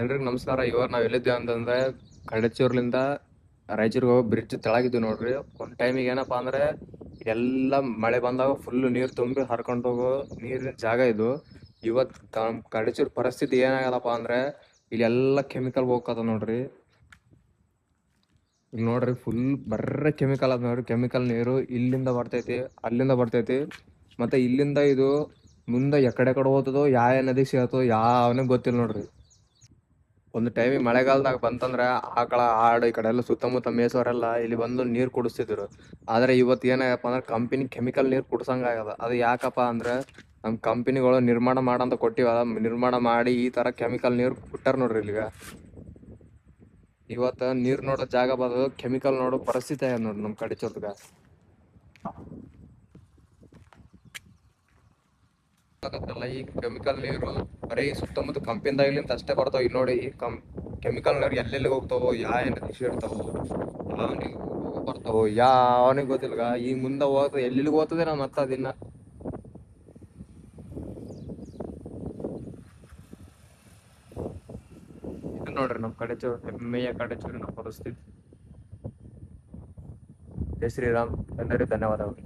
ಎಲ್ರಿಗೂ ನಮಸ್ಕಾರ. ಇವಾಗ ನಾವ್ ಎಲ್ಲಿದ್ದೇವೆ ಅಂತಂದ್ರೆ ಕಡಚೂರ್ಲಿಂದ ರಾಯಚೂರಿಗೆ ಹೋಗೋ ಬ್ರಿಡ್ಜ್ ತೆಳಗಿದ್ದೀವಿ ನೋಡ್ರಿ. ಒಂದ್ ಟೈಮಿಗೆ ಏನಪ್ಪಾ ಅಂದ್ರೆ ಎಲ್ಲ ಮಳೆ ಬಂದಾಗ ಫುಲ್ ನೀರ್ ತುಂಬಿ ಹರ್ಕೊಂಡು ಹೋಗೋ ನೀರಿನ ಜಾಗ ಇದು. ಇವತ್ ಕಡಚೂರ್ ಪರಿಸ್ಥಿತಿ ಏನಾಗದಪ್ಪ ಅಂದ್ರೆ ಇಲ್ಲೆಲ್ಲ ಕೆಮಿಕಲ್ ಹೋಗದ ನೋಡ್ರಿ. ಇಲ್ಲಿ ನೋಡ್ರಿ ಫುಲ್ ಬರ್ರೆ ಕೆಮಿಕಲ್ ಅದ ನೋಡ್ರಿ. ಕೆಮಿಕಲ್ ನೀರು ಇಲ್ಲಿಂದ ಬರ್ತೈತಿ, ಅಲ್ಲಿಂದ ಬರ್ತೈತಿ. ಮತ್ತೆ ಇಲ್ಲಿಂದ ಇದು ಮುಂದೆ ಎಕಡೆ ಹೋಗ್ತದೋ, ಯಾವ ನದಿ ಸೇರ್ತದೋ ಯಾವನಿಗೆ ಗೊತ್ತಿಲ್ಲ ನೋಡ್ರಿ. ಒಂದು ಟೈಮಿಗೆ ಮಳೆಗಾಲದಾಗ ಬಂತಂದ್ರ ಆಕಳ ಆಡು ಈ ಕಡೆ ಎಲ್ಲ ಸುತ್ತಮುತ್ತ ಮೇಸೋರೆಲ್ಲ ಇಲ್ಲಿ ಬಂದು ನೀರ್ ಕುಡಿಸ್ತಿದ್ರು. ಆದ್ರೆ ಇವತ್ತು ಏನಾಗಪ್ಪ ಅಂದ್ರೆ ಕಂಪನಿ ಕೆಮಿಕಲ್ ನೀರ್ ಕುಡ್ಸಂಗ ಆಗದ. ಅದು ಯಾಕಪ್ಪ ಅಂದ್ರೆ ನಮ್ ಕಂಪನಿಗಳು ನಿರ್ಮಾಣ ಮಾಡಂತ ಕೊಟ್ಟಿವ, ನಿರ್ಮಾಣ ಮಾಡಿ ಈ ತರ ಕೆಮಿಕಲ್ ನೀರ್ ಬಿಟ್ಟಾರ ನೋಡ್ರಿ ಇಲ್ಲಿಗ. ಇವತ್ತ ನೀರ್ ನೋಡೋ ಜಾಗ ಬದಲು ಕೆಮಿಕಲ್ ನೋಡೋ ಪರಿಸ್ಥಿತಿ ಆಗ್ಯದ ನೋಡ್ರಿ ನಮ್ ಕಡೆ ಚೊತ್ಗ. ಈ ಕೆಮಿಕಲ್ ನೀರು ಬರೀ ಸುತ್ತಮುತ್ತ ಕಂಪನಿದಾಗ್ಲಿಂದ ಅಷ್ಟೇ ಬರ್ತಾವ. ಇಲ್ಲಿ ನೋಡಿ ಕೆಮಿಕಲ್ ನೀರು ಎಲ್ಲೆಲ್ಲಿ ಹೋಗ್ತಾವೋ, ಯಾವ ನದಿ ಇರ್ತಾವೋ, ಬರ್ತಾವೋ ಯಾವನಿಗೆ ಗೊತ್ತಿಲ್ಗ. ಈ ಮುಂದೆ ಹೋಗ್ತದೆ ಎಲ್ಲಿಗೆ ಹೋಗ್ತದೆ ನಾ ಮತ್ತ ಅದಿನ್ನ ಇದು ನೋಡ್ರಿ ನಮ್ ಕಡೆ ಹೆಮ್ಮೆಯ ಕಡೆ ಚೂರಿನ ಪರಿಸ್ಥಿತಿ. ಜೈ ಶ್ರೀರಾಮ್. ಎಲ್ಲರಿಗೂ ಧನ್ಯವಾದಗಳು.